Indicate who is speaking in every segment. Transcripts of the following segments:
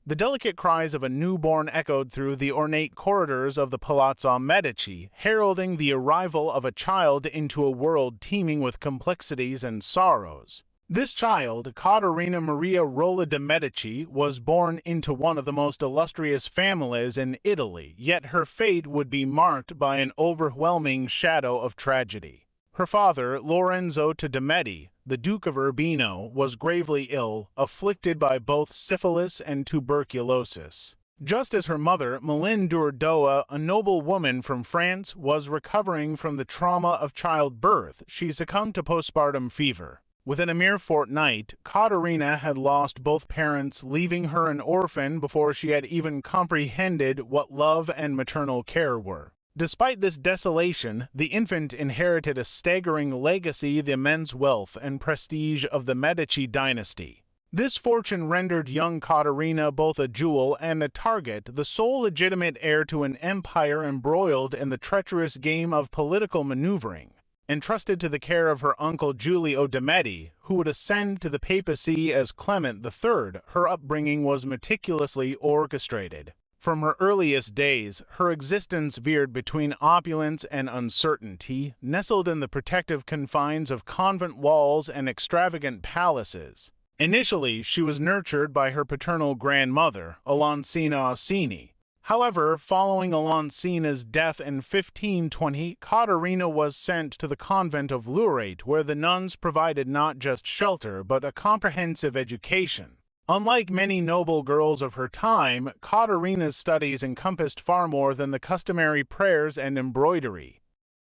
Speaker 1: The delicate cries of a newborn echoed through the ornate corridors of the Palazzo Medici, heralding the arrival of a child into a world teeming with complexities and sorrows. This child, Caterina Maria Rolla de' Medici, was born into one of the most illustrious families in Italy, yet her fate would be marked by an overwhelming shadow of tragedy. Her father, Lorenzo de' Medici, the Duke of Urbino, was gravely ill, afflicted by both syphilis and tuberculosis. Just as her mother, Mylène d'Urdoa, a noble woman from France, was recovering from the trauma of childbirth, she succumbed to postpartum fever. Within a mere fortnight, Caterina had lost both parents, leaving her an orphan before she had even comprehended what love and maternal care were. Despite this desolation, the infant inherited a staggering legacy: the immense wealth and prestige of the Medici dynasty. This fortune rendered young Caterina both a jewel and a target, the sole legitimate heir to an empire embroiled in the treacherous game of political maneuvering. Entrusted to the care of her uncle Giulio de' Medici, who would ascend to the papacy as Clement III, her upbringing was meticulously orchestrated. From her earliest days, her existence veered between opulence and uncertainty, nestled in the protective confines of convent walls and extravagant palaces. Initially, she was nurtured by her paternal grandmother, Alonsina Orsini. However, following Alonsina's death in 1520, Caterina was sent to the convent of Lurate, where the nuns provided not just shelter but a comprehensive education. Unlike many noble girls of her time, Caterina's studies encompassed far more than the customary prayers and embroidery.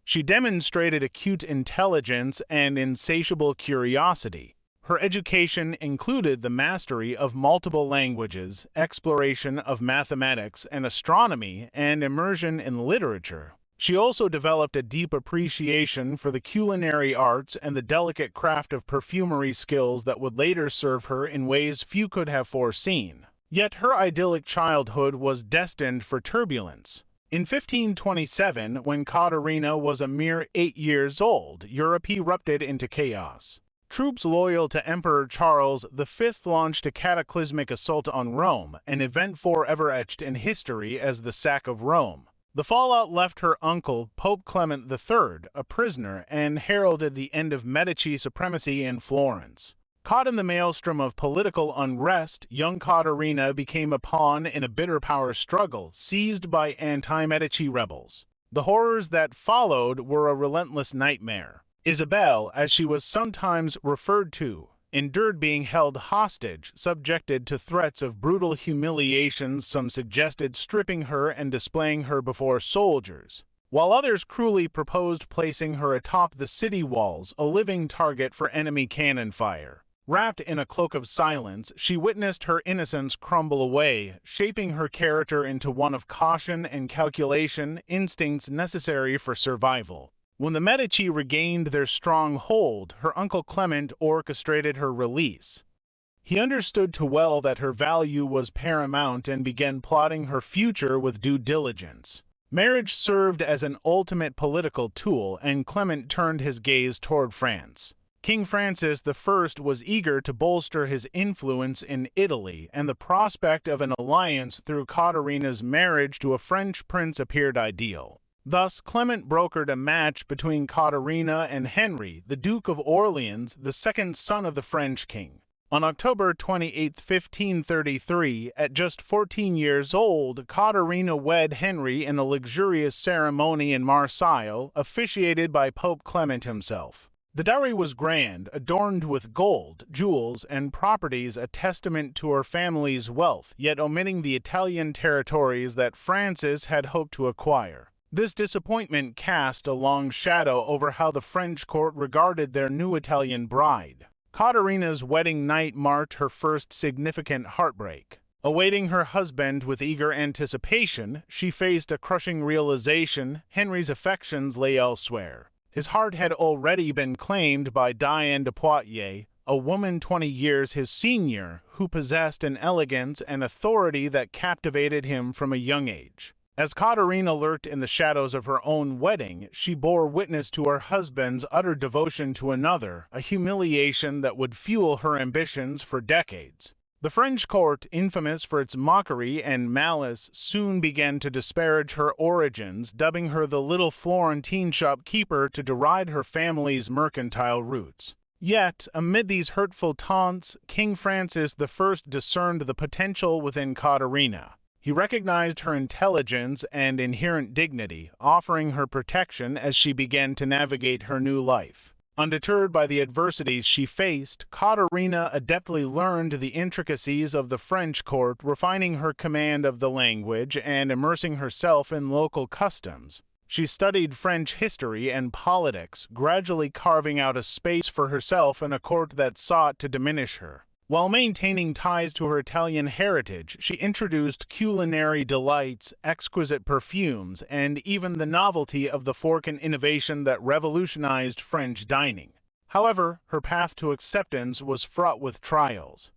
Speaker 1: She demonstrated acute intelligence and insatiable curiosity. Her education included the mastery of multiple languages, exploration of mathematics and astronomy, and immersion in literature. She also developed a deep appreciation for the culinary arts and the delicate craft of perfumery, skills that would later serve her in ways few could have foreseen. Yet her idyllic childhood was destined for turbulence. In 1527, when Caterina was a mere 8 years old, Europe erupted into chaos. Troops loyal to Emperor Charles V launched a cataclysmic assault on Rome, an event forever etched in history as the sack of Rome. The fallout left her uncle, Pope Clement III, a prisoner and heralded the end of Medici supremacy in Florence. Caught in the maelstrom of political unrest, young Caterina became a pawn in a bitter power struggle, seized by anti-Medici rebels. The horrors that followed were a relentless nightmare. Isabel, as she was sometimes referred to, endured being held hostage, subjected to threats of brutal humiliations. Some suggested stripping her and displaying her before soldiers, while others cruelly proposed placing her atop the city walls, a living target for enemy cannon fire. Wrapped in a cloak of silence, she witnessed her innocence crumble away, shaping her character into one of caution and calculation, instincts necessary for survival. When the Medici regained their stronghold, her uncle Clement orchestrated her release. He understood too well that her value was paramount and began plotting her future with due diligence. Marriage served as an ultimate political tool, and Clement turned his gaze toward France. King Francis I was eager to bolster his influence in Italy, and the prospect of an alliance through Caterina's marriage to a French prince appeared ideal. Thus, Clement brokered a match between Caterina and Henry, the Duke of Orleans, the second son of the French king. On October 28, 1533, at just 14 years old, Caterina wed Henry in a luxurious ceremony in Marseille, officiated by Pope Clement himself. The dowry was grand, adorned with gold, jewels, and properties, a testament to her family's wealth, yet omitting the Italian territories that Francis had hoped to acquire. This disappointment cast a long shadow over how the French court regarded their new Italian bride. Caterina's wedding night marked her first significant heartbreak. Awaiting her husband with eager anticipation, she faced a crushing realization: Henry's affections lay elsewhere. His heart had already been claimed by Diane de Poitiers, a woman 20 years his senior, who possessed an elegance and authority that captivated him from a young age. As Caterina lurked in the shadows of her own wedding, she bore witness to her husband's utter devotion to another, a humiliation that would fuel her ambitions for decades. The French court, infamous for its mockery and malice, soon began to disparage her origins, dubbing her the little Florentine shopkeeper to deride her family's mercantile roots. Yet, amid these hurtful taunts, King Francis I discerned the potential within Caterina. He recognized her intelligence and inherent dignity, offering her protection as she began to navigate her new life. Undeterred by the adversities she faced, Caterina adeptly learned the intricacies of the French court, refining her command of the language and immersing herself in local customs. She studied French history and politics, gradually carving out a space for herself in a court that sought to diminish her. While maintaining ties to her Italian heritage, she introduced culinary delights, exquisite perfumes, and even the novelty of the fork, an innovation that revolutionized French dining. However, her path to acceptance was fraught with trials.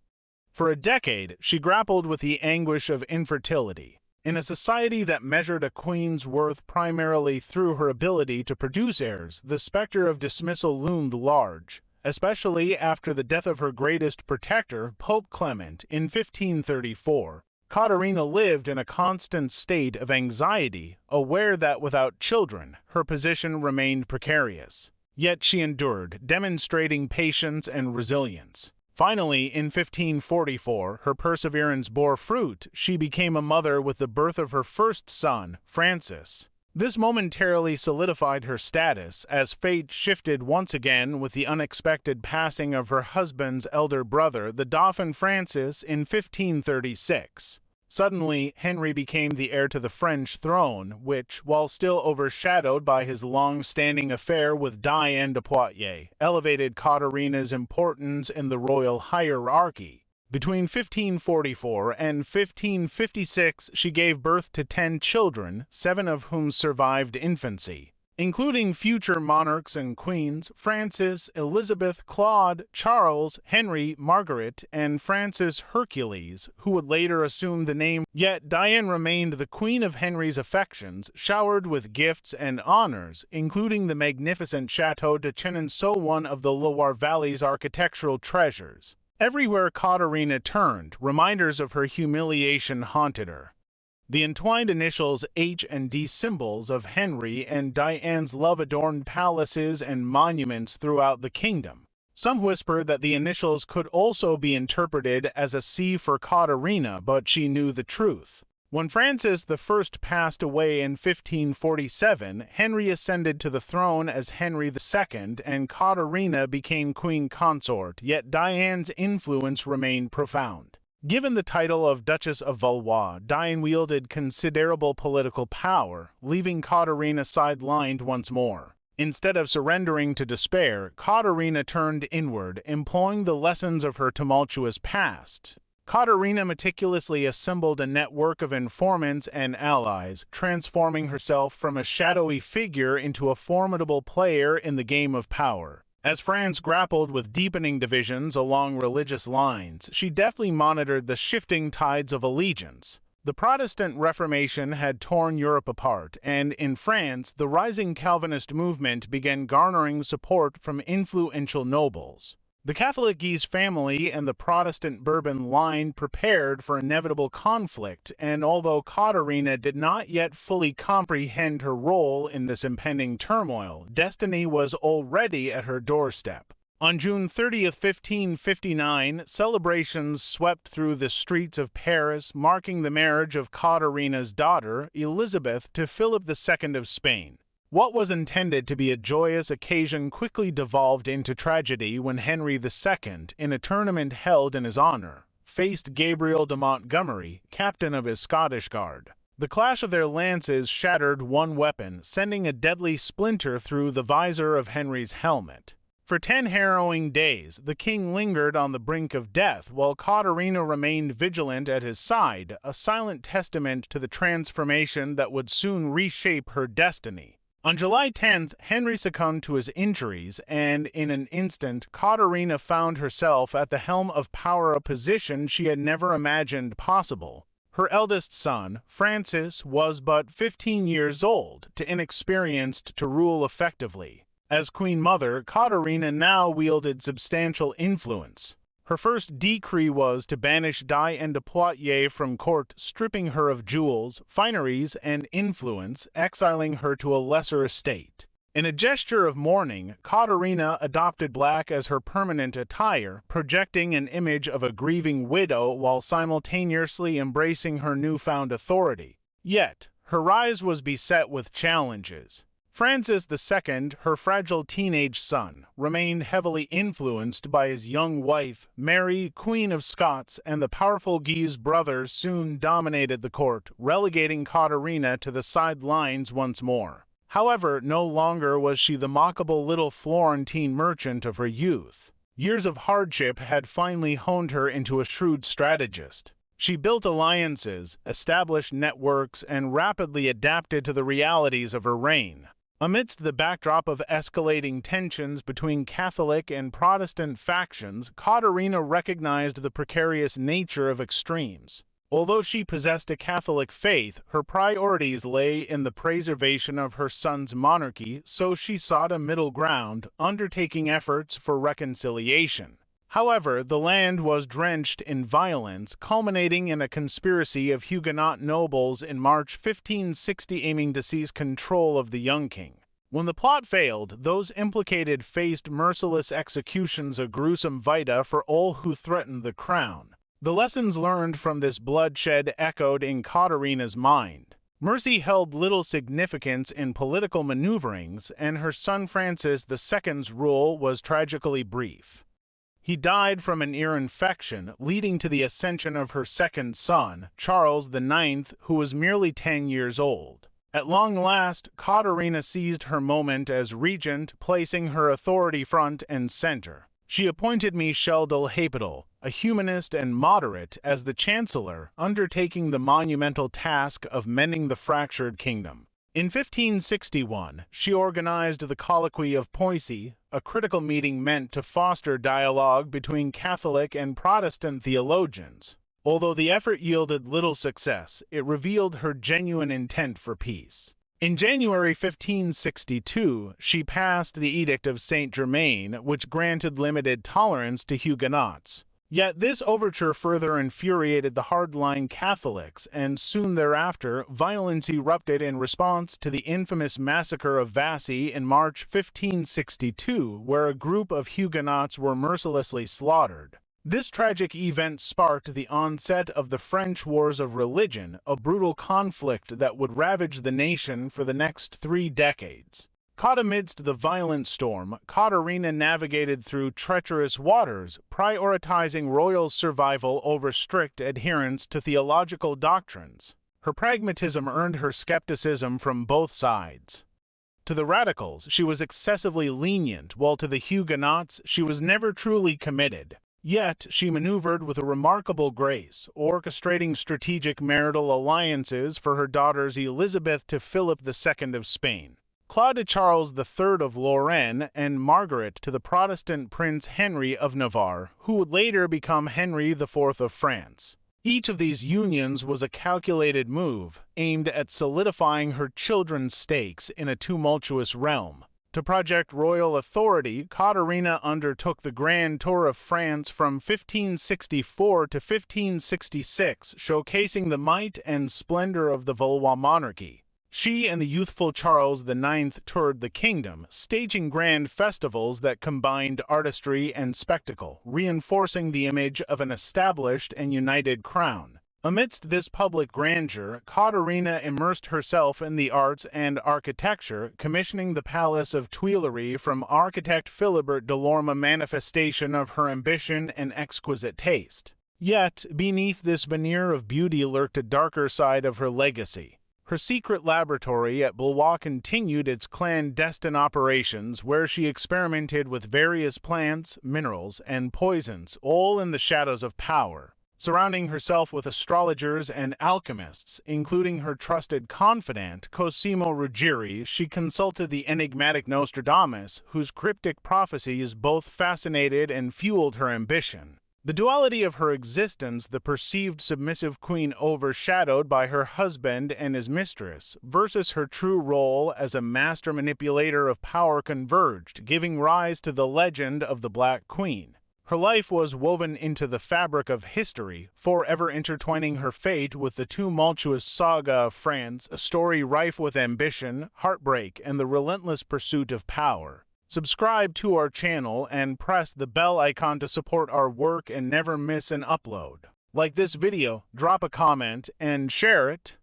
Speaker 1: For a decade, she grappled with the anguish of infertility. In a society that measured a queen's worth primarily through her ability to produce heirs, the specter of dismissal loomed large. Especially after the death of her greatest protector, Pope Clement, in 1534, Caterina lived in a constant state of anxiety, aware that without children, her position remained precarious. Yet she endured, demonstrating patience and resilience. Finally, in 1544, her perseverance bore fruit. She became a mother with the birth of her first son, Francis. This momentarily solidified her status, as fate shifted once again with the unexpected passing of her husband's elder brother, the Dauphin Francis, in 1536. Suddenly, Henry became the heir to the French throne, which, while still overshadowed by his long-standing affair with Diane de Poitiers, elevated Caterina's importance in the royal hierarchy. Between 1544 and 1556, she gave birth to 10 children, 7 of whom survived infancy, including future monarchs and queens: Francis, Elizabeth, Claude, Charles, Henry, Margaret, and Francis Hercules, who would later assume the name. Yet Diane remained the queen of Henry's affections, showered with gifts and honors, including the magnificent Château de Chenonceau, one of the Loire Valley's architectural treasures. Everywhere Caterina turned, reminders of her humiliation haunted her. The entwined initials H and D, symbols of Henry and Diane's love, adorned palaces and monuments throughout the kingdom. Some whispered that the initials could also be interpreted as a C for Caterina, but she knew the truth. When Francis I passed away in 1547, Henry ascended to the throne as Henry II, and Caterina became queen consort, yet Diane's influence remained profound. Given the title of Duchess of Valois, Diane wielded considerable political power, leaving Caterina sidelined once more. Instead of surrendering to despair, Caterina turned inward, employing the lessons of her tumultuous past. Caterina meticulously assembled a network of informants and allies, transforming herself from a shadowy figure into a formidable player in the game of power. As France grappled with deepening divisions along religious lines, she deftly monitored the shifting tides of allegiance. The Protestant Reformation had torn Europe apart, and in France, the rising Calvinist movement began garnering support from influential nobles. The Catholic Guise family and the Protestant Bourbon line prepared for inevitable conflict, and although Caterina did not yet fully comprehend her role in this impending turmoil, destiny was already at her doorstep. On June 30, 1559, celebrations swept through the streets of Paris, marking the marriage of Caterina's daughter, Elizabeth, to Philip II of Spain. What was intended to be a joyous occasion quickly devolved into tragedy when Henry II, in a tournament held in his honor, faced Gabriel de Montgomery, captain of his Scottish Guard. The clash of their lances shattered one weapon, sending a deadly splinter through the visor of Henry's helmet. For 10 harrowing days, the king lingered on the brink of death, while Caterina remained vigilant at his side, a silent testament to the transformation that would soon reshape her destiny. On July 10th, Henry succumbed to his injuries, and in an instant, Caterina found herself at the helm of power, a position she had never imagined possible. Her eldest son, Francis, was but 15 years old, too inexperienced to rule effectively. As Queen Mother, Caterina now wielded substantial influence. Her first decree was to banish Diane de Poitiers from court, stripping her of jewels, fineries, and influence, exiling her to a lesser estate. In a gesture of mourning, Katerina adopted black as her permanent attire, projecting an image of a grieving widow while simultaneously embracing her newfound authority. Yet, her rise was beset with challenges. Francis II, her fragile teenage son, remained heavily influenced by his young wife, Mary, Queen of Scots, and the powerful Guise brothers soon dominated the court, relegating Katerina to the sidelines once more. However, no longer was she the mockable little Florentine merchant of her youth. Years of hardship had finally honed her into a shrewd strategist. She built alliances, established networks, and rapidly adapted to the realities of her reign. Amidst the backdrop of escalating tensions between Catholic and Protestant factions, Katerina recognized the precarious nature of extremes. Although she possessed a Catholic faith, her priorities lay in the preservation of her son's monarchy, so she sought a middle ground, undertaking efforts for reconciliation. However, the land was drenched in violence, culminating in a conspiracy of Huguenot nobles in March 1560 aiming to seize control of the young king. When the plot failed, those implicated faced merciless executions, a gruesome vita for all who threatened the crown. The lessons learned from this bloodshed echoed in Katerina's mind. Mercy held little significance in political maneuverings, and her son Francis II's rule was tragically brief. He died from an ear infection, leading to the ascension of her second son, Charles IX, who was merely 10 years old. At long last, Katerina seized her moment as regent, placing her authority front and center. She appointed Michel de l'Hopital, a humanist and moderate, as the chancellor, undertaking the monumental task of mending the fractured kingdom. In 1561, she organized the Colloquy of Poissy, a critical meeting meant to foster dialogue between Catholic and Protestant theologians. Although the effort yielded little success, it revealed her genuine intent for peace. In January 1562, she passed the Edict of Saint-Germain, which granted limited tolerance to Huguenots. Yet this overture further infuriated the hardline Catholics, and soon thereafter, violence erupted in response to the infamous massacre of Vassy in March 1562, where a group of Huguenots were mercilessly slaughtered. This tragic event sparked the onset of the French Wars of Religion, a brutal conflict that would ravage the nation for the next 3 decades. Caught amidst the violent storm, Katerina navigated through treacherous waters, prioritizing royal survival over strict adherence to theological doctrines. Her pragmatism earned her skepticism from both sides. To the radicals, she was excessively lenient, while to the Huguenots, she was never truly committed. Yet, she maneuvered with a remarkable grace, orchestrating strategic marital alliances for her daughters Elizabeth to Philip II of Spain, Claude to Charles III of Lorraine, and Margaret to the Protestant Prince Henry of Navarre, who would later become Henry IV of France. Each of these unions was a calculated move, aimed at solidifying her children's stakes in a tumultuous realm. To project royal authority, Katerina undertook the Grand Tour of France from 1564 to 1566, showcasing the might and splendor of the Valois monarchy. She and the youthful Charles IX toured the kingdom, staging grand festivals that combined artistry and spectacle, reinforcing the image of an established and united crown. Amidst this public grandeur, Katerina immersed herself in the arts and architecture, commissioning the Palace of Tuileries from architect Philibert Delorme, a manifestation of her ambition and exquisite taste. Yet, beneath this veneer of beauty lurked a darker side of her legacy. Her secret laboratory at Blois continued its clandestine operations, where she experimented with various plants, minerals, and poisons, all in the shadows of power. Surrounding herself with astrologers and alchemists, including her trusted confidant Cosimo Ruggieri, she consulted the enigmatic Nostradamus, whose cryptic prophecies both fascinated and fueled her ambition. The duality of her existence, the perceived submissive queen overshadowed by her husband and his mistress, versus her true role as a master manipulator of power, converged, giving rise to the legend of the Black Queen. Her life was woven into the fabric of history, forever intertwining her fate with the tumultuous saga of France, a story rife with ambition, heartbreak, and the relentless pursuit of power. Subscribe to our channel and press the bell icon to support our work and never miss an upload. Like this video, drop a comment, and share it.